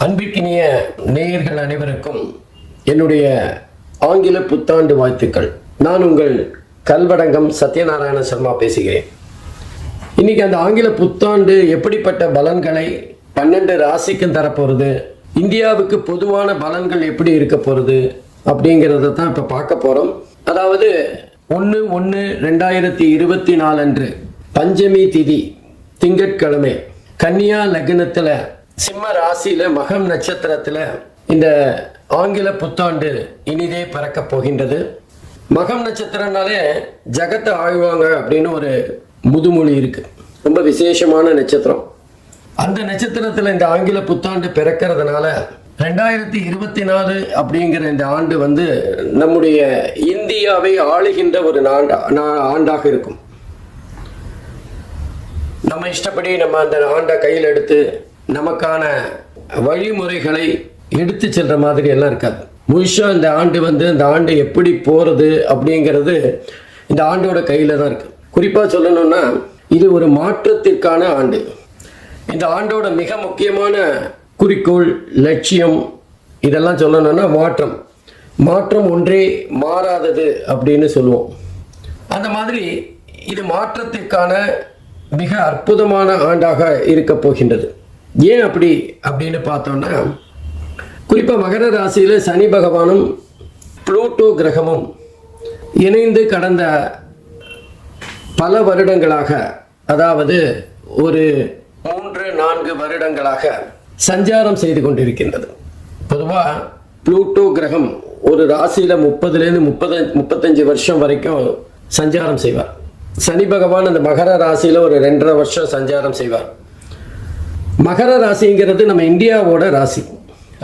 அன்பிற்கினிய நேயர்கள் அனைவருக்கும் என்னுடைய ஆங்கில புத்தாண்டு வாழ்த்துக்கள். நான் உங்கள் கல்வடங்கம் சத்யநாராயண சர்மா பேசுகிறேன். இன்னைக்கு அந்த ஆங்கில புத்தாண்டு எப்படிப்பட்ட பலன்களை 12 ராசிக்கும் தரப்போகிறது, இந்தியாவுக்கு பொதுவான பலன்கள் எப்படி இருக்க போகிறது அப்படிங்கிறத தான் இப்போ பார்க்க போகிறோம். அதாவது 1/1/2024 அன்று பஞ்சமி திதி திங்கட்கிழமை கன்னியா லக்னத்தில் சிம்ம ராசியில் மகம் நட்சத்திரத்தில் இந்த ஆங்கில புத்தாண்டு இனிதே பிறக்க போகின்றது. மகம் நட்சத்திரம்னாலே ஜகத்தை ஆழ்வாங்க அப்படின்னு ஒரு முதுமொழி இருக்கு. ரொம்ப விசேஷமான நட்சத்திரம். அந்த நட்சத்திரத்தில் இந்த ஆங்கில புத்தாண்டு பிறக்கிறதுனால 2024 அப்படிங்கிற இந்த ஆண்டு நம்முடைய இந்தியாவை ஆளுகின்ற ஒரு ஆண்டாக இருக்கும். நம்ம இஷ்டப்படி நம்ம அந்த ஆண்டை கையில் எடுத்து நமக்கான வழிமுறைகளை எடுத்து செல்ற மாதிரி எல்லாம் இருக்காது. முழுஷா இந்த ஆண்டு இந்த ஆண்டு எப்படி போறது அப்படிங்கிறது இந்த ஆண்டோட கையில தான் இருக்கு. குறிப்பா சொல்லணும்னா இது ஒரு மாற்றத்திற்கான ஆண்டு. இந்த ஆண்டோட மிக முக்கியமான குறிக்கோள், லட்சியம் இதெல்லாம் சொல்லணும்னா மாற்றம் ஒன்றே மாறாதது அப்படின்னு சொல்லுவோம். அந்த மாதிரி இது மாற்றத்திற்கான மிக அற்புதமான ஆண்டாக இருக்க போகின்றது. ஏன் அப்படின்னு பார்த்தோம்னா, குறிப்பாக மகர ராசியில் சனி பகவானும் புளூட்டோ கிரகமும் இணைந்து கடந்த பல வருடங்களாக, அதாவது ஒரு 3-4 வருடங்களாக சஞ்சாரம் செய்து கொண்டிருக்கின்றது. பொதுவாக புளூட்டோ கிரகம் ஒரு ராசியில் 30-35 வருஷம் வரைக்கும் சஞ்சாரம் செய்வார். சனி பகவான் அந்த மகர ராசியில் ஒரு 2.5 வருஷம் சஞ்சாரம் செய்வார். மகர ராசிங்கிறது நம்ம இந்தியாவோட ராசி.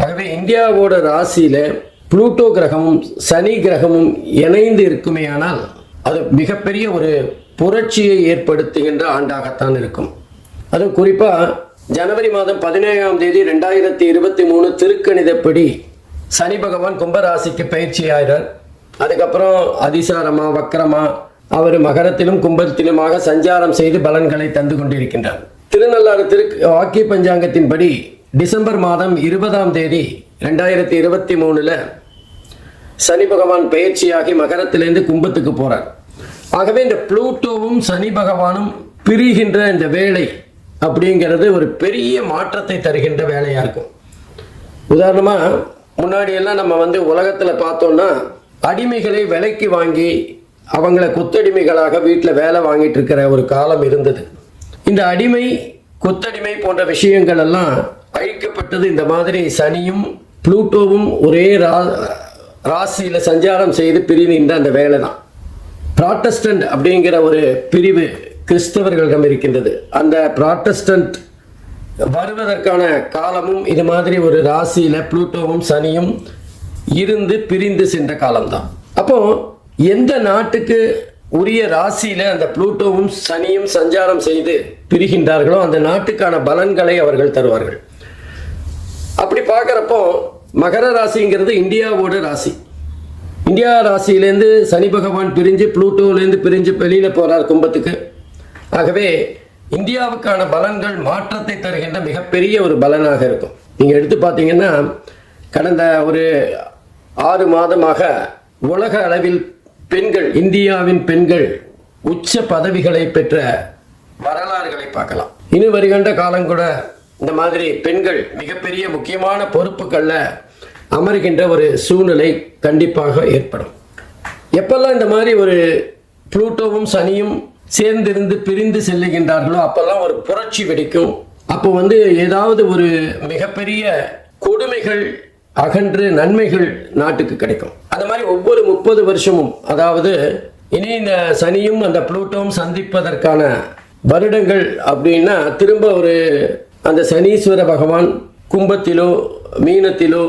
ஆகவே இந்தியாவோட ராசியில புளூட்டோ கிரகமும் சனி கிரகமும் இணைந்து இருக்குமே ஆனால் அது மிகப்பெரிய ஒரு புரட்சியை ஏற்படுத்துகின்ற ஆண்டாகத்தான் இருக்கும். அதுவும் குறிப்பா ஜனவரி மாதம் 17ஆம் தேதி 2023 திருக்கணிதப்படி சனி பகவான் கும்பராசிக்கு பயிற்சி ஆகிறார். அதுக்கப்புறம் அதிசாரமா வக்கரமா அவர் மகரத்திலும் கும்பத்திலுமாக சஞ்சாரம் செய்து பலன்களை தந்து கொண்டிருக்கின்றார். திருநள்ளாறு வாக்கிய பஞ்சாங்கத்தின்படி டிசம்பர் மாதம் 20ஆம் தேதி 2023 சனி பகவான் பயிற்சியாகி மகரத்திலிருந்து கும்பத்துக்கு போறார். ஆகவே இந்த புளூட்டோவும் சனி பகவானும் பிரிகின்ற இந்த வேலை அப்படிங்கிறது ஒரு பெரிய மாற்றத்தை தருகின்ற வேலையா இருக்கும். உதாரணமா முன்னாடி எல்லாம் நம்ம உலகத்துல பார்த்தோம்னா அடிமைகளை விலைக்கு வாங்கி அவங்கள கொத்தடிமைகளாக வீட்டில் வேலை வாங்கிட்டு இருக்கிற ஒரு காலம் இருந்தது. இந்த அடிமை கொத்தடிமை போன்ற விஷயங்கள் எல்லாம் அழிக்கப்பட்டது. இந்த மாதிரி சனியும் புளூட்டோவும் ஒரே ராசியில சஞ்சாரம் செய்து பிரிந்த அந்த வேலை தான். ப்ராட்டஸ்டன்ட் அப்படிங்கிற ஒரு பிரிவு கிறிஸ்தவர்களிடம் இருக்கின்றது. அந்த ப்ராட்டஸ்டன்ட் வருவதற்கான காலமும் இது மாதிரி ஒரு ராசியில புளூட்டோவும் சனியும் இருந்து பிரிந்து சென்ற காலம்தான். அப்போ எந்த நாட்டுக்கு உரிய ராசியில அந்த புளூட்டோவும் சனியும் சஞ்சாரம் செய்து பிரிகின்றார்களோ அந்த நாட்டுக்கான பலன்களை அவர்கள் தருவார்கள். அப்படி பார்க்குறப்போ மகர ராசிங்கிறது இந்தியாவோட ராசி. இந்தியா ராசியிலேருந்து சனி பகவான் பிரிஞ்சு புளூட்டோலேருந்து பிரிஞ்சு வெளியில போறார் கும்பத்துக்கு. ஆகவே இந்தியாவுக்கான பலன்கள் மாற்றத்தை தருகின்ற மிகப்பெரிய ஒரு பலனாக இருக்கும். நீங்க எடுத்து பார்த்தீங்கன்னா கடந்த ஒரு 6 மாதமாக உலக அளவில் பெண்கள், இந்தியாவின் பெண்கள் உச்ச பதவிகளை பெற்ற வரலாறுகளை பார்க்கலாம். இனி வருகின்ற காலம் கூட இந்த மாதிரி பெண்கள் மிகப்பெரிய முக்கியமான பொறுப்புகளில் அமர்கின்ற ஒரு சூழ்நிலை கண்டிப்பாக ஏற்படும். எப்பெல்லாம் இந்த மாதிரி ஒரு புளூட்டோவும் சனியும் சேர்ந்திருந்து பிரிந்து செல்லுகின்றார்களோ அப்பெல்லாம் ஒரு புரட்சி வெடிக்கும். அப்போ ஏதாவது ஒரு மிகப்பெரிய கொடுமைகள் அகன்று நன்மைகள் நாட்டுக்கு கிடைக்கும். அந்த மாதிரி ஒவ்வொரு 30 வருஷமும், அதாவது இனி இந்த சனியும் அந்த புளூட்டோவும் சந்திப்பதற்கான வருடங்கள் அப்படின்னா திரும்ப ஒரு அந்த சனீஸ்வர பகவான் கும்பத்திலோ மீனத்திலோ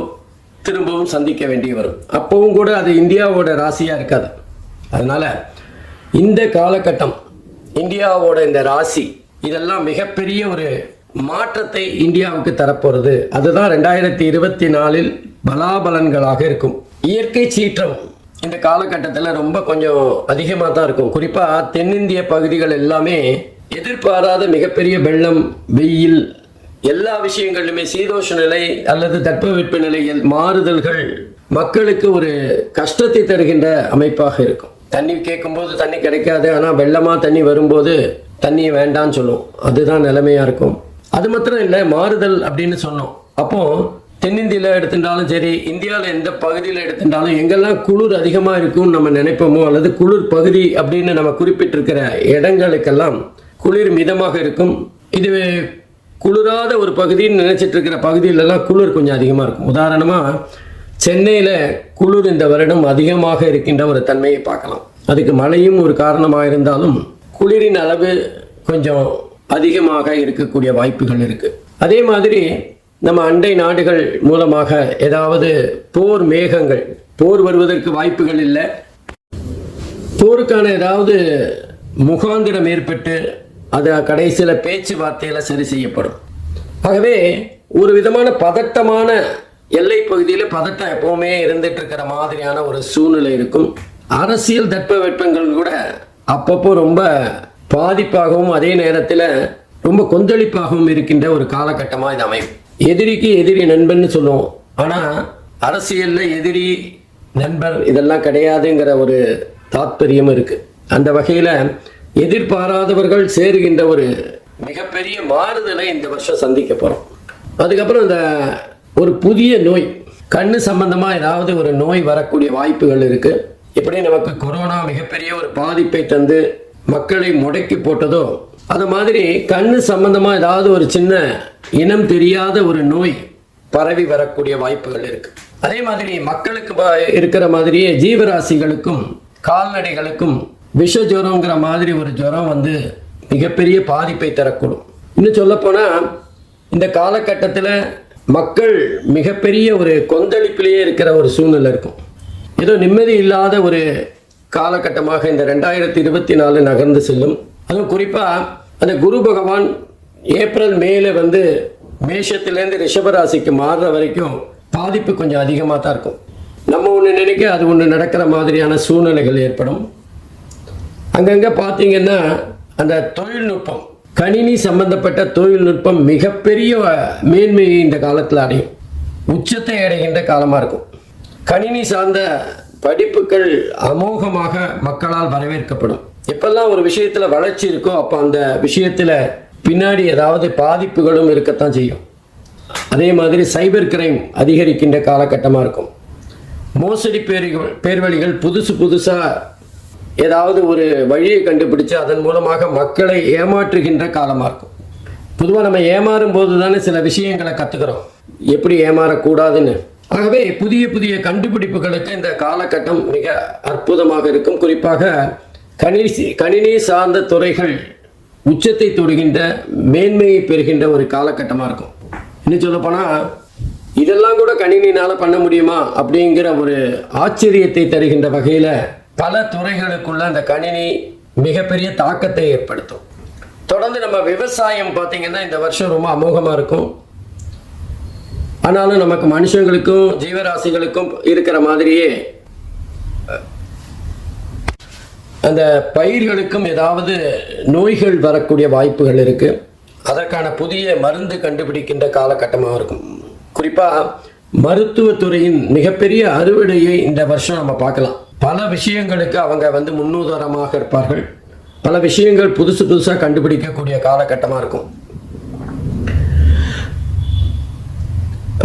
திரும்பவும் சந்திக்க வேண்டி வரும். அப்பவும் கூட அது இந்தியாவோட ராசியா இருக்காது. அதனால இந்த காலகட்டம் இந்தியாவோட இந்த ராசி இதெல்லாம் மிகப்பெரிய ஒரு மாற்றத்தை இந்தியாவுக்கு தரப்போறது. அதுதான் 2024 பலாபலன்களாக இருக்கும். இயற்கை சீற்றம் இந்த காலகட்டத்தில் ரொம்ப கொஞ்சம் அதிகமாக தான் இருக்கும். குறிப்பாக தென்னிந்திய பகுதிகள் எல்லாமே எதிர்பாராத மிகப்பெரிய வெள்ளம், வெயில் எல்லா விஷயங்களிலுமே சீதோஷ நிலை அல்லது தட்பவெட்ப நிலையில் மாறுதல்கள் மக்களுக்கு ஒரு கஷ்டத்தை தருகின்ற அமைப்பாக இருக்கும். தண்ணி கேட்கும்போது தண்ணி கிடைக்காது, ஆனால் வெள்ளமாக தண்ணி வரும்போது தண்ணியை வேண்டான்னு சொல்லும். அதுதான் நிலைமையாக இருக்கும். அது மாத்திரம் இல்லை, மாறுதல் அப்படின்னு சொன்னோம். அப்போ தென்னிந்தியாவில் எடுத்துட்டாலும் சரி, இந்தியாவில் எந்த பகுதியில் எடுத்துட்டாலும் எங்கெல்லாம் குளிர் அதிகமாக இருக்கும்னு நம்ம நினைப்போமோ, அல்லது குளிர் பகுதி அப்படின்னு நம்ம குறிப்பிட்டிருக்கிற இடங்களுக்கெல்லாம் குளிர் மிதமாக இருக்கும். இது குளிராத ஒரு பகுதின்னு நினைச்சிட்டு இருக்கிற பகுதியிலெல்லாம் குளிர் கொஞ்சம் அதிகமாக இருக்கும். உதாரணமாக சென்னையில் குளிர் இந்த வருடம் அதிகமாக இருக்கின்ற ஒரு தன்மையை பார்க்கலாம். அதுக்கு மழையும் ஒரு காரணமாக இருந்தாலும் குளிரின் அளவு கொஞ்சம் அதிகமாக இருக்கக்கூடிய வாய்ப்புகள் இருக்குது. அதே மாதிரி நம்ம அண்டை நாடுகள் மூலமாக ஏதாவது போர் மேகங்கள், போர் வருவதற்கு வாய்ப்புகள் இல்லை, போருக்கான ஏதாவது முகாந்திரம் ஏற்பட்டு அது கடைசியில் பேச்சுவார்த்தையில் சரி செய்யப்படும். ஆகவே ஒரு விதமான பதட்டமான எல்லை பகுதியில் பதட்டம் எப்பவுமே இருந்துட்டு இருக்கிற மாதிரியான ஒரு சூழ்நிலை இருக்கும். அரசியல் தட்பவெப்பங்கள் கூட அப்பப்போ ரொம்ப பாதிப்பாகவும் அதே நேரத்தில் ரொம்ப கொந்தளிப்பாகவும் இருக்கின்ற ஒரு காலகட்டமாக இது அமையும். எதிரிக்கு எதிரி நண்பன் சொல்லுவோம், ஆனால் அரசியலில் எதிரி நண்பர் இதெல்லாம் கிடையாதுங்கிற ஒரு தாத்பரியம் இருக்கு. அந்த வகையில் எதிர்பாராதவர்கள் சேருகின்ற ஒரு மிகப்பெரிய மாறுதலை இந்த வருஷம் சந்திக்க போகிறோம். அதுக்கப்புறம் இந்த ஒரு புதிய நோய், கண்ணு சம்பந்தமாக ஏதாவது ஒரு நோய் வரக்கூடிய வாய்ப்புகள் இருக்குது. எப்படி நமக்கு கொரோனா மிகப்பெரிய ஒரு பாதிப்பை தந்து மக்களை முடக்கி போட்டதோ, அது மாதிரி கண்ணு சம்பந்தமாக ஏதாவது ஒரு சின்ன இனம் தெரியாத ஒரு நோய் பரவி வரக்கூடிய வாய்ப்புகள் இருக்கு. அதே மாதிரி மக்களுக்கு இருக்கிற மாதிரியே ஜீவராசிகளுக்கும் கால்நடைகளுக்கும் விஷ ஜுரங்கிற மாதிரி ஒரு ஜுரம் வந்து மிகப்பெரிய பாதிப்பை தரக்கூடும். இன்னும் சொல்லப்போனால் இந்த காலகட்டத்தில் மக்கள் மிகப்பெரிய ஒரு கொந்தளிப்பிலேயே இருக்கிற ஒரு சூழ்நிலை இருக்கும். ஏதோ நிம்மதி இல்லாத ஒரு காலகட்டமாக இந்த 2024 நகர்ந்து செல்லும். அதுவும் குறிப்பாக அந்த குரு பகவான் ஏப்ரல் மேல வந்து மேஷத்திலேருந்து ரிஷபராசிக்கு மாறுற வரைக்கும் பாதிப்பு கொஞ்சம் அதிகமாக தான் இருக்கும். நம்ம ஒன்று நினைக்க அது ஒன்று நடக்கிற மாதிரியான சூழ்நிலைகள் ஏற்படும். அங்கங்கே பார்த்தீங்கன்னா அந்த தொழில்நுட்பம், கணினி சம்பந்தப்பட்ட தொழில்நுட்பம் மிகப்பெரிய மேன்மையை இந்த காலத்தில் அடையும், உச்சத்தை அடைகின்ற காலமாக இருக்கும். கணினி சார்ந்த படிப்புகள் அமோகமாக மக்களால் வரவேற்கப்படும். எப்பெல்லாம் ஒரு விஷயத்தில் வளர்ச்சி இருக்கோ அப்போ அந்த விஷயத்தில் பின்னாடி ஏதாவது பாதிப்புகளும் இருக்கத்தான் செய்யும். அதே மாதிரி சைபர் கிரைம் அதிகரிக்கின்ற காலகட்டமாக இருக்கும். மோசடி பேர்வழிகள் புதுசாக ஏதாவது ஒரு வழியை கண்டுபிடிச்சு அதன் மூலமாக மக்களை ஏமாற்றுகின்ற காலமாக இருக்கும். பொதுவாக நம்ம ஏமாறும் போது தானே சில விஷயங்களை கற்றுக்கிறோம், எப்படி ஏமாறக்கூடாதுன்னு. ஆகவே புதிய புதிய கண்டுபிடிப்புகளுக்கு இந்த காலகட்டம் மிக அற்புதமாக இருக்கும். குறிப்பாக கணினி சார்ந்த துறைகள் உச்சத்தை தொடுகின்ற மேன்மையை பெறுகின்ற ஒரு காலகட்டமாக இருக்கும். இன்னும் சொல்லப்போனால் இதெல்லாம் கூட கணினினால் பண்ண முடியுமா அப்படிங்கிற ஒரு ஆச்சரியத்தை தருகின்ற வகையில் பல துறைகளுக்குள்ள அந்த கணினி மிகப்பெரிய தாக்கத்தை ஏற்படுத்தும். தொடர்ந்து நம்ம விவசாயம் பார்த்தீங்கன்னா இந்த வருஷம் ரொம்ப அமோகமாக இருக்கும். ஆனாலும் நமக்கு மனுஷங்களுக்கும் ஜீவராசிகளுக்கும் இருக்கிற மாதிரியே அந்த பயிர்களுக்கும் ஏதாவது நோய்கள் வரக்கூடிய வாய்ப்புகள் இருக்கு. அதற்கான புதிய மருந்து கண்டுபிடிக்கின்ற காலகட்டமாக இருக்கும். குறிப்பாக மருத்துவத்துறையின் மிகப்பெரிய அறுவடையை இந்த வருஷம் நம்ம பார்க்கலாம். பல விஷயங்களுக்கு அவங்க வந்து முன்னுதாரணமாக இருப்பார்கள். பல விஷயங்கள் புதுசாக கண்டுபிடிக்கக்கூடிய காலகட்டமாக இருக்கும்.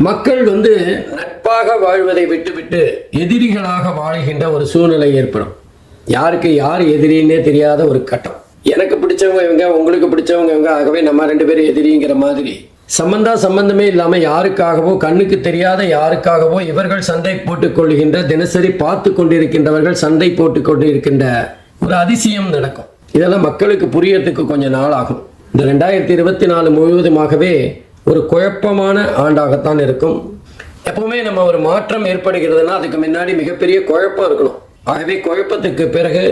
மக்கள் வந்து நட்பாக வாழ்வதை விட்டுவிட்டு எதிரிகளாக வாழ்கின்ற ஒரு சூழ்நிலை ஏற்படும். யாருக்கு யார் எதிரின்னே தெரியாத ஒரு கட்டம். எனக்கு பிடிச்சவங்க இவங்க, உங்களுக்கு பிடிச்சவங்க இவங்க, ஆகவே நம்ம 2 பேரும் எதிரிங்கிற மாதிரி சம்பந்தமே இல்லாமல் யாருக்காகவோ கண்ணுக்கு தெரியாத யாருக்காகவோ இவர்கள் சண்டை போட்டுக் கொள்கின்ற, தினசரி பார்த்து கொண்டிருக்கின்றவர்கள் சண்டை போட்டுக் கொண்டிருக்கின்ற ஒரு அதிசயம் நடக்கும். இதெல்லாம் மக்களுக்கு புரியறதுக்கு கொஞ்சம் நாள் ஆகும். இந்த 2024 முழுவதுமாகவே ஒரு குழப்பமான ஆண்டாகத்தான் இருக்கும். எப்பவுமே நம்ம ஒரு மாற்றம் ஏற்படுகிறதுனா அதுக்கு முன்னாடி மிகப்பெரிய குழப்பம் இருக்கணும். ஆகவே குழப்பத்துக்கு பிறகு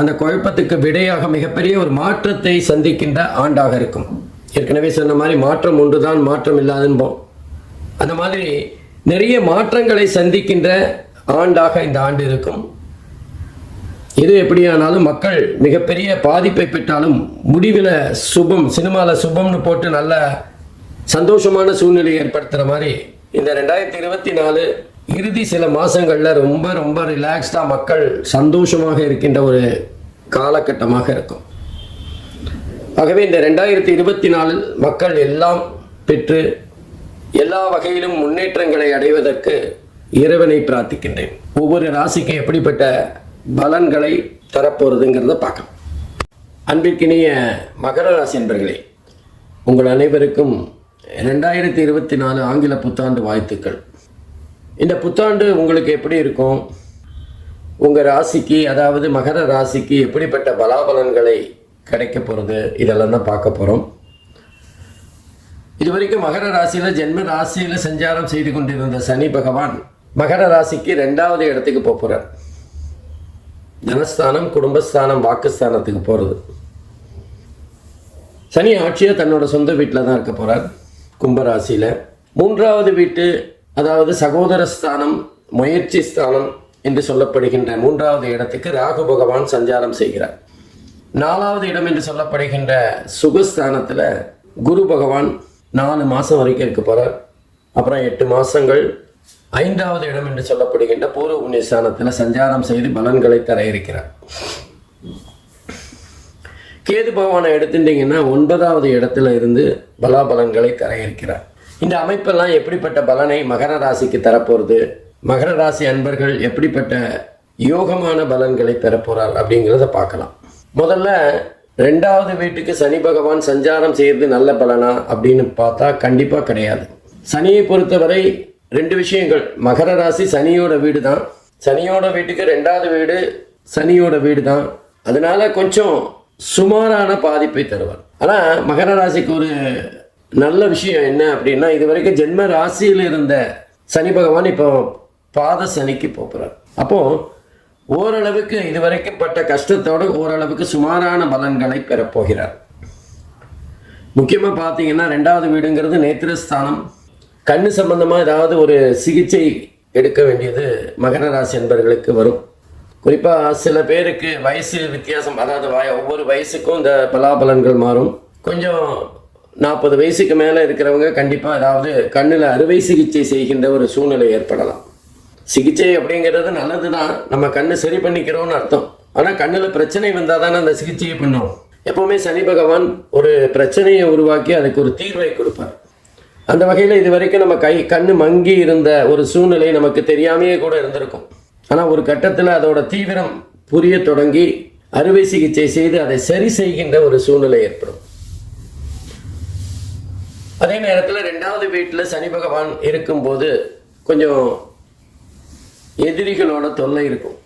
அந்த குழப்பத்துக்கு விடையாக மிகப்பெரிய ஒரு மாற்றத்தை சந்திக்கின்ற ஆண்டாக இருக்கும். ஏற்கனவே சொன்ன மாதிரி மாற்றம் ஒன்றுதான், மாற்றம் இல்லாதுன்போம். அந்த மாதிரி நிறைய மாற்றங்களை சந்திக்கின்ற ஆண்டாக இந்த ஆண்டு இருக்கும். எது எப்படியானாலும் மக்கள் மிகப்பெரிய பாதிப்பை பெற்றாலும் முடிவில் சுபம், சினிமாவில் சுபம்னு போட்டு நல்ல சந்தோஷமான சூழ்நிலையை ஏற்படுத்துகிற மாதிரி இந்த 2024 இறுதி சில மாதங்களில் ரொம்ப ரொம்ப ரிலாக்ஸ்டாக மக்கள் சந்தோஷமாக இருக்கின்ற ஒரு காலகட்டமாக இருக்கும். ஆகவே இந்த 2024 மக்கள் எல்லாம் பெற்று எல்லா வகையிலும் முன்னேற்றங்களை அடைவதற்கு இறைவனை பிரார்த்திக்கின்றேன். ஒவ்வொரு ராசிக்கு எப்படிப்பட்ட பலன்களை தரப்போறதுங்கிறத பார்க்கலாம். அன்பிற்கினிய மகர ராசி என்பர்களே, உங்கள் அனைவருக்கும் 2024 ஆங்கில புத்தாண்டு வாழ்த்துக்கள். இந்த புத்தாண்டு உங்களுக்கு எப்படி இருக்கும், உங்கள் ராசிக்கு அதாவது மகர ராசிக்கு எப்படிப்பட்ட பலாபலன்களை கிடைக்க போகிறது, இதெல்லாம் தான் பார்க்க போகிறோம். இதுவரைக்கும் மகர ராசியில் ஜென்ம ராசியில் சஞ்சாரம் செய்து கொண்டிருந்த சனி பகவான் மகர ராசிக்கு 2வது இடத்துக்கு போகிறார். தனஸ்தானம், குடும்பஸ்தானம், வாக்குஸ்தானத்துக்கு போகிறது. சனி ஆட்சியாக தன்னோட சொந்த வீட்டில் தான் இருக்க போகிறார் கும்பராசியில். 3வது வீட்டு அதாவது சகோதர ஸ்தானம், முயற்சி ஸ்தானம் என்று சொல்லப்படுகின்ற 3வது இடத்துக்கு ராகு பகவான் சஞ்சாரம் செய்கிறார். 4வது இடம் என்று சொல்லப்படுகின்ற சுகஸ்தானத்தில் குரு பகவான் 4 மாதம் வரைக்கும் இருக்க போகிறார். அப்புறம் 8 மாதங்கள் 5வது இடம் என்று சொல்லப்படுகின்ற பூர்வ புண்ணியஸ்தானத்தில் சஞ்சாரம் செய்து பலன்களை தர இருக்கிறார். கேது பகவானை எடுத்துட்டீங்கன்னா 9வது இடத்துல இருந்து பலாபலன்களை தர இருக்கிறார். இந்த அமைப்பெல்லாம் எப்படிப்பட்ட பலனை மகர ராசிக்கு தரப்போகிறது, மகர ராசி அன்பர்கள் எப்படிப்பட்ட யோகமான பலன்களை பெறப்போறார் அப்படிங்கிறத பார்க்கலாம். முதல்ல 2வது வீட்டுக்கு சனி பகவான் சஞ்சாரம் செய்யறது நல்ல பலனா அப்படின்னு பார்த்தா கண்டிப்பாக கிடையாது. சனியை பொறுத்தவரை 2 விஷயங்கள். மகர ராசி சனியோட வீடு தான், சனியோட வீட்டுக்கு 2வது வீடு சனியோட வீடு தான். அதனால கொஞ்சம் சுமாரான பாதிப்பை தருவார். ஆனால் மகர ராசிக்கு ஒரு நல்ல விஷயம் என்ன அப்படின்னா, இது வரைக்கும் ஜென்ம ராசியில் இருந்த சனி பகவான் இப்போ பாத சனிக்கு போகிறார். அப்போ ஓரளவுக்கு இதுவரைக்கும் பட்ட கஷ்டத்தோடு ஓரளவுக்கு சுமாரான பலன்களை பெறப்போகிறார். முக்கியமாக பார்த்தீங்கன்னா 2வது வீடுங்கிறது நேத்திரஸ்தானம். கண்ணு சம்பந்தமாக ஏதாவது ஒரு சிகிச்சை எடுக்க வேண்டியது மகர ராசி என்பவர்களுக்கு வரும். குறிப்பாக சில பேருக்கு வயசு வித்தியாசம், அதாவது ஒவ்வொரு வயசுக்கும் இந்த பலாபலன்கள் மாறும். கொஞ்சம் 40 வயசுக்கு மேலே இருக்கிறவங்க கண்டிப்பாக ஏதாவது கண்ணில் அறுவை சிகிச்சை செய்கின்ற ஒரு சூழ்நிலை ஏற்படலாம். சிகிச்சை அப்படிங்கிறது நல்லது தான், நம்ம கண்ணை சரி பண்ணிக்கிறோம்னு அர்த்தம். ஆனால் கண்ணில் பிரச்சனை வந்தால் தானே அந்த சிகிச்சையை பண்ணுவோம். எப்போவுமே சனி பகவான் ஒரு பிரச்சனையை உருவாக்கி அதுக்கு ஒரு தீர்வை கொடுப்பார். அந்த வகையில் இது வரைக்கும் நம்ம கண்ணு மங்கி இருந்த ஒரு சூழ்நிலை நமக்கு தெரியாமையே கூட இருந்திருக்கும். ஆனால் ஒரு கட்டத்தில் அதோட தீவிரம் புரிய தொடங்கி அறுவை சிகிச்சை செய்து அதை சரி செய்கின்ற ஒரு சூழ்நிலை ஏற்படும். அதே நேரத்தில் 2வது வீட்டில் சனி பகவான் இருக்கும்போது கொஞ்சம் எதிரிகளோட தொல்லை இருக்கும்.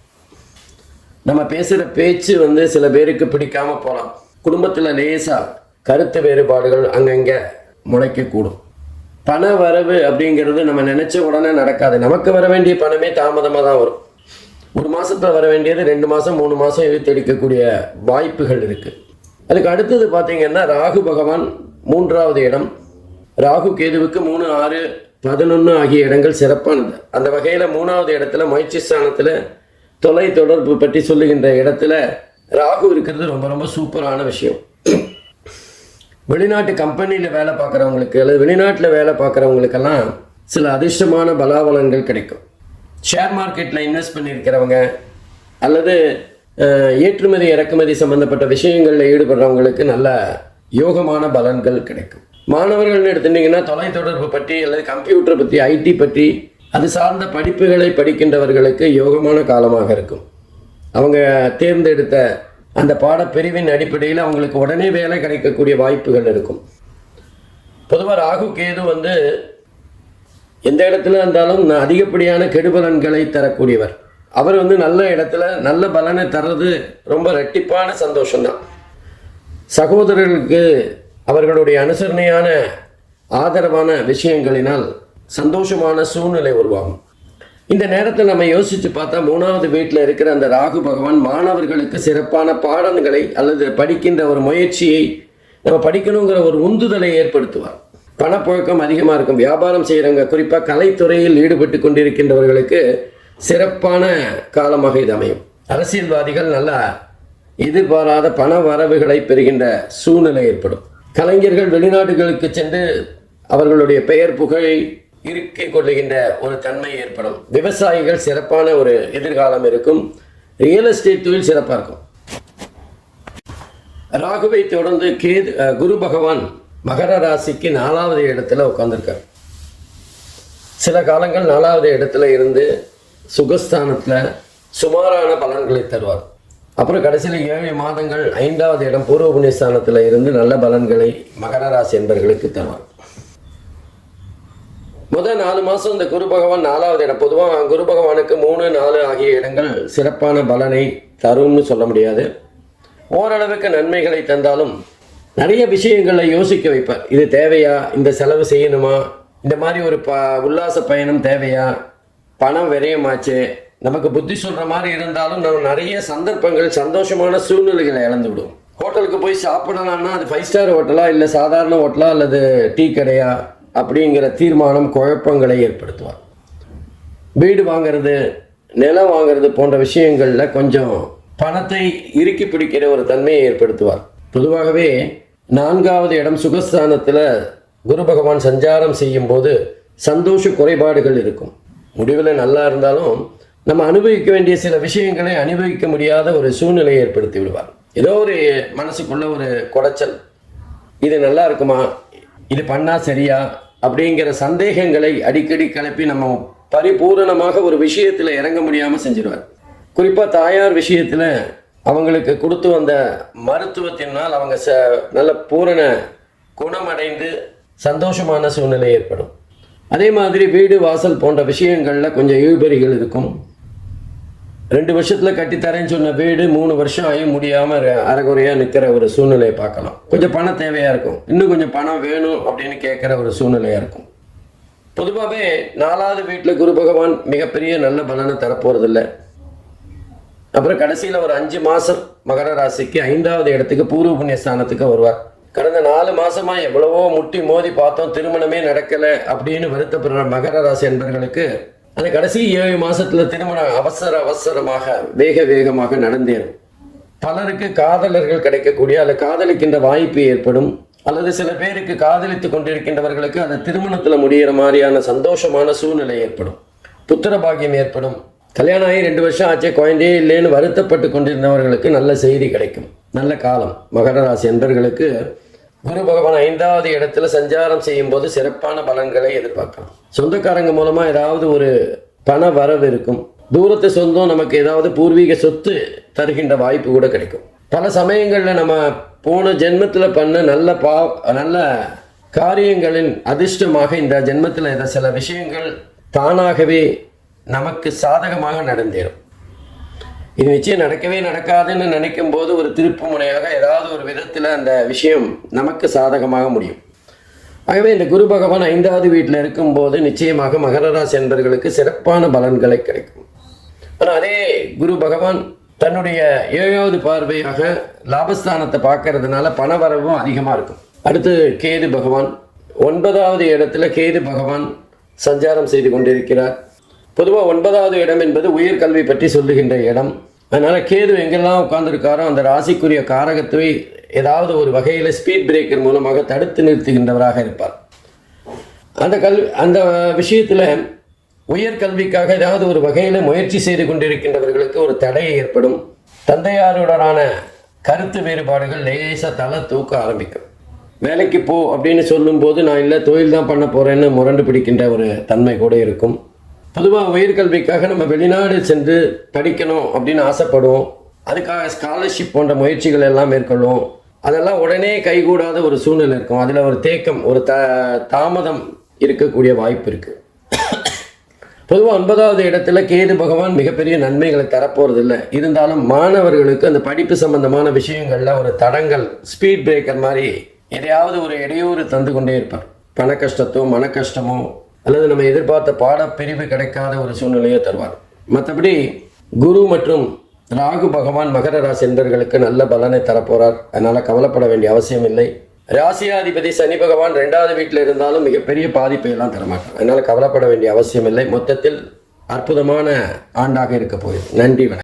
நம்ம பேசுகிற பேச்சு சில பேருக்கு பிடிக்காம போகலாம். குடும்பத்தில் லேசாக கருத்து வேறுபாடுகள் அங்கங்கே முளைக்கக்கூடும். பண வரவு அப்படிங்கிறது நம்ம நினச்ச உடனே நடக்காது. நமக்கு வர வேண்டிய பணமே தாமதமாக தான் வரும். ஒரு மாதத்தில் வர வேண்டியது 2 மாதம் 3 மாதம் இழுத்தடிக்கக்கூடிய வாய்ப்புகள் இருக்குது. அதுக்கு அடுத்தது பார்த்தீங்கன்னா ராகு பகவான் 3வது இடம். ராகு கேதுவுக்கு 3, 6, 11 ஆகிய இடங்கள் சிறப்பானது. அந்த வகையில் 3வது இடத்துல முயற்சி ஸ்தானத்தில் தொலை தொடர்பு பற்றி சொல்லுகின்ற இடத்துல ராகு இருக்கிறது ரொம்ப ரொம்ப சூப்பரான விஷயம். வெளிநாட்டு கம்பெனியில் வேலை பார்க்குறவங்களுக்கு அல்லது வெளிநாட்டில் வேலை பார்க்குறவங்களுக்கெல்லாம் சில அதிர்ஷ்டமான பலாபலன்கள் கிடைக்கும். ஷேர் மார்க்கெட்டில் இன்வெஸ்ட் பண்ணியிருக்கிறவங்க அல்லது ஏற்றுமதி இறக்குமதி சம்பந்தப்பட்ட விஷயங்களில் ஈடுபடுறவங்களுக்கு நல்ல யோகமான பலன்கள் கிடைக்கும். மாணவர்கள்னு எடுத்துட்டிங்கன்னா தொலைத்தொடர்பு பற்றி அல்லது கம்ப்யூட்டர் பற்றி, ஐடி பற்றி அது சார்ந்த படிப்புகளை படிக்கின்றவர்களுக்கு யோகமான காலமாக இருக்கும். அவங்க தேர்ந்தெடுத்த அந்த பாடப்பிரிவின் அடிப்படையில் அவங்களுக்கு உடனே வேலை கிடைக்கக்கூடிய வாய்ப்புகள் இருக்கும். பொதுவாக ராகு கேது எந்த இடத்துல இருந்தாலும் அதிகப்படியான கெடுபலன்களை தரக்கூடியவர். அவர் நல்ல இடத்துல நல்ல பலனை தர்றது ரொம்ப ரெட்டிப்பான சந்தோஷம்தான். சகோதரர்களுக்கு அவர்களுடைய அனுசரணையான ஆதரவான விஷயங்களினால் சந்தோஷமான சூழ்நிலை உருவாகும். இந்த நேரத்தில் நம்ம யோசித்து பார்த்தா 3வது வீட்டில் இருக்கிற அந்த ராகு பகவான் மாணவர்களுக்கு சிறப்பான பாடங்களை அல்லது படிக்கின்ற ஒரு முயற்சியை நம்ம படிக்கணுங்கிற ஒரு உந்துதலை ஏற்படுத்துவார். பணப்புழக்கம் அதிகமாக இருக்கும். வியாபாரம் செய்கிறவங்க, குறிப்பாக கலைத்துறையில் ஈடுபட்டு கொண்டிருக்கின்றவர்களுக்கு சிறப்பான காலமாக இது அமையும். அரசியல்வாதிகள் நல்ல எதிர்பாராத பண வரவுகளை பெறுகின்ற சூழ்நிலை ஏற்படும். கலைஞர்கள் வெளிநாடுகளுக்கு சென்று அவர்களுடைய பெயர் புகழை இருக்கிக் கொள்ளுகின்ற ஒரு தன்மை ஏற்படும். விவசாயிகள் சிறப்பான ஒரு எதிர்காலம் இருக்கும். ரியல் எஸ்டேட் தொழில் சிறப்பாக இருக்கும். ராகுவை தொடர்ந்து குரு பகவான் மகர ராசிக்கு 4வது இடத்துல உட்கார்ந்துருக்கார். சில காலங்கள் 4வது இடத்துல இருந்து சுகஸ்தானத்தில் சுமாரான பலன்களை தருவார். அப்புறம் கடைசியில் 7 மாதங்கள் 5வது இடம் பூர்வ புண்ணியஸ்தானத்தில் இருந்து நல்ல பலன்களை மகர ராசி என்பவர்களுக்கு தருவார். முதல் 4 மாதம் இந்த குரு பகவான் 4வது இடம். பொதுவாக குரு பகவானுக்கு 3, 4 ஆகிய இடங்கள் சிறப்பான பலனை தரும்னு சொல்ல முடியாது. ஓரளவுக்கு நன்மைகளை தந்தாலும் நிறைய விஷயங்களை யோசிக்க வைப்பார். இது தேவையா, இந்த செலவு செய்யணுமா, இந்த மாதிரி ஒரு உல்லாச பயணம் தேவையா, பணம் விரயமாச்சு, நமக்கு புத்தி சொல்கிற மாதிரி இருந்தாலும் நம்ம நிறைய சந்தர்ப்பங்கள் சந்தோஷமான சூழ்நிலைகளை இழந்து விடுவோம். ஹோட்டலுக்கு போய் சாப்பிடலாம்னா அது 5 ஸ்டார் ஹோட்டலா இல்லை சாதாரண ஹோட்டலா அல்லது டீ கடையா அப்படிங்கிற தீர்மானம் குழப்பங்களை ஏற்படுத்துவார். வீடு வாங்கிறது, நிலம் வாங்கிறது போன்ற விஷயங்களில் கொஞ்சம் பணத்தை இறுக்கி பிடிக்கிற ஒரு தன்மையை ஏற்படுத்துவார். பொதுவாகவே 4வது இடம் சுகஸ்தானத்தில் குரு பகவான் சஞ்சாரம் செய்யும் போது சந்தோஷ குறைபாடுகள் இருக்கும். முடிவில் நல்லா இருந்தாலும் நம்ம அனுபவிக்க வேண்டிய சில விஷயங்களை அனுபவிக்க முடியாத ஒரு சூழ்நிலையை ஏற்படுத்தி விடுவார். ஏதோ ஒரு மனசுக்குள்ள ஒரு குடைச்சல், இது நல்லா இருக்குமா, இது பண்ணால் சரியா அப்படிங்கிற சந்தேகங்களை அடிக்கடி கிளப்பி நம்ம பரிபூரணமாக ஒரு விஷயத்தில் இறங்க முடியாமல் செஞ்சிடுவார். குறிப்பாக தாயார் விஷயத்தில் அவங்களுக்கு கொடுத்து வந்த மருத்துவத்தினால் அவங்க நல்ல பூரண குணமடைந்து சந்தோஷமான சூழ்நிலை ஏற்படும். அதே மாதிரி வீடு வாசல் போன்ற விஷயங்களில் கொஞ்சம் இழுபறிகள் இருக்கும். 2 வருஷத்தில் கட்டித்தரேன்னு சொன்ன வீடு 3 வருஷம் ஆகியும் முடியாமல் அரைகுறையாக நிற்கிற ஒரு சூழ்நிலையை பார்க்கலாம். கொஞ்சம் பணம் தேவையாக இருக்கும், இன்னும் கொஞ்சம் பணம் வேணும் அப்படின்னு கேட்குற ஒரு சூழ்நிலையாக இருக்கும். பொதுவாகவே 4வது வீட்டில் குரு பகவான் மிகப்பெரிய நல்ல பலனை தரப்போகிறதில்லை. அப்புறம் கடைசியில் ஒரு 5 மாதம் மகர ராசிக்கு 5வது இடத்துக்கு பூர்வ புண்ணியஸ்தானத்துக்கு வருவார். கடந்த 4 மாதமா எவ்வளவோ முட்டி மோதி பார்த்தோம், திருமணமே நடக்கலை அப்படின்னு வருத்தப்படுற மகர ராசி என்பவர்களுக்கு அந்த கடைசி 7 மாதத்துல திருமணம் அவசரமாக வேகமாக நடந்தேறும். பலருக்கு காதலர்கள் கிடைக்கக்கூடிய அல்லது காதலிக்கின்ற வாய்ப்பு ஏற்படும். அல்லது சில பேருக்கு காதலித்து கொண்டிருக்கின்றவர்களுக்கு அந்த திருமணத்தில் முடிகிற மாதிரியான சந்தோஷமான சூழ்நிலை ஏற்படும். புத்திர பாக்கியம் ஏற்படும். கல்யாணம் ஆகி 2 வருஷம் ஆச்சு, குழந்தையே இல்லைன்னு வருத்தப்பட்டு கொண்டிருந்தவர்களுக்கு நல்ல செய்தி கிடைக்கும். நல்ல காலம். மகர ராசி என்பவர்களுக்கு குரு பகவான் 5வது இடத்துல சஞ்சாரம் செய்யும் போது சிறப்பான பலன்களை எதிர்பார்க்கலாம். சொந்தக்காரங்க மூலமா ஏதாவது ஒரு பண வரவு இருக்கும். தூரத்து சொந்தம் நமக்கு ஏதாவது பூர்வீக சொத்து தருகின்ற வாய்ப்பு கூட கிடைக்கும். பல சமயங்களில் நம்ம போன ஜென்மத்தில் பண்ண நல்ல காரியங்களின் அதிர்ஷ்டமாக இந்த ஜென்மத்தில் சில விஷயங்கள் தானாகவே நமக்கு சாதகமாக நடந்தேறும். இது நிச்சயம் நடக்கவே நடக்காதுன்னு நினைக்கும் போது ஒரு திருப்பு முனையாக ஏதாவது ஒரு விதத்தில் அந்த விஷயம் நமக்கு சாதகமாக முடியும். ஆகவே இந்த குரு பகவான் 5வது வீட்டில் இருக்கும்போது நிச்சயமாக மகர ராசி என்பவர்களுக்கு சிறப்பான பலன்களை கிடைக்கும். ஆனால் அதே குரு பகவான் தன்னுடைய 7வது பார்வையாக லாபஸ்தானத்தை பார்க்கறதுனால பணவரவும் அதிகமாக இருக்கும். அடுத்து கேது பகவான் 9வது இடத்துல கேது பகவான் சஞ்சாரம் செய்து கொண்டிருக்கிறார். பொதுவாக 9வது இடம் என்பது உயர்கல்வி பற்றி சொல்லுகின்ற இடம். அதனால் கேது எங்கெல்லாம் உட்கார்ந்துருக்காரோ அந்த ராசிக்குரிய காரகத்தை ஏதாவது ஒரு வகையில் ஸ்பீட் பிரேக்கர் மூலமாக தடுத்து நிறுத்துகின்றவராக இருப்பார். அந்த விஷயத்தில் உயர்கல்விக்காக ஏதாவது ஒரு வகையில் முயற்சி செய்து கொண்டிருக்கின்றவர்களுக்கு ஒரு தடை ஏற்படும். தந்தையாருடனான கருத்து வேறுபாடுகள் லேசாக தலை தூக்க ஆரம்பிக்கும். வேலைக்கு போ அப்படின்னு சொல்லும்போது நான் இல்லை தொழில் தான் பண்ண போகிறேன்னு முரண்டு பிடிக்கின்ற ஒரு தன்மை கூட இருக்கும். பொதுவாக உயர்கல்விக்காக நம்ம வெளிநாடு சென்று படிக்கணும் அப்படின்னு ஆசைப்படுவோம். அதுக்காக ஸ்காலர்ஷிப் போன்ற முயற்சிகள் எல்லாம் மேற்கொள்ளும். அதெல்லாம் உடனே கைகூடாத ஒரு சூழ்நிலை இருக்கும். அதில் ஒரு தேக்கம், ஒரு தாமதம் இருக்கக்கூடிய வாய்ப்பு இருக்குது. பொதுவாக 9வது இடத்துல கேது பகவான் மிகப்பெரிய நன்மைகளை தரப்போறதில்லை. இருந்தாலும் மாணவர்களுக்கு அந்த படிப்பு சம்பந்தமான விஷயங்களில் ஒரு தடங்கள், ஸ்பீட் பிரேக்கர் மாதிரி எதையாவது ஒரு இடையூறு தந்து கொண்டே இருப்பார். பண கஷ்டத்தோ மன கஷ்டமோ அல்லது நம்ம எதிர்பார்த்த பாடப்பிரிவு கிடைக்காத ஒரு சூழ்நிலையை தருவார். மற்றபடி குரு மற்றும் ராகு பகவான் மகர ராசி என்பவர்களுக்கு நல்ல பலனை தரப்போறார். அதனால் கவலைப்பட வேண்டிய அவசியம் இல்லை. ராசியாதிபதி சனி பகவான் 2வது வீட்டில் இருந்தாலும் மிகப்பெரிய பாதிப்பை எல்லாம் தரமாட்டார். அதனால் கவலைப்பட வேண்டிய அவசியம் இல்லை. மொத்தத்தில் அற்புதமான ஆண்டாக இருக்க போகுது. நன்றி, வணக்கம்.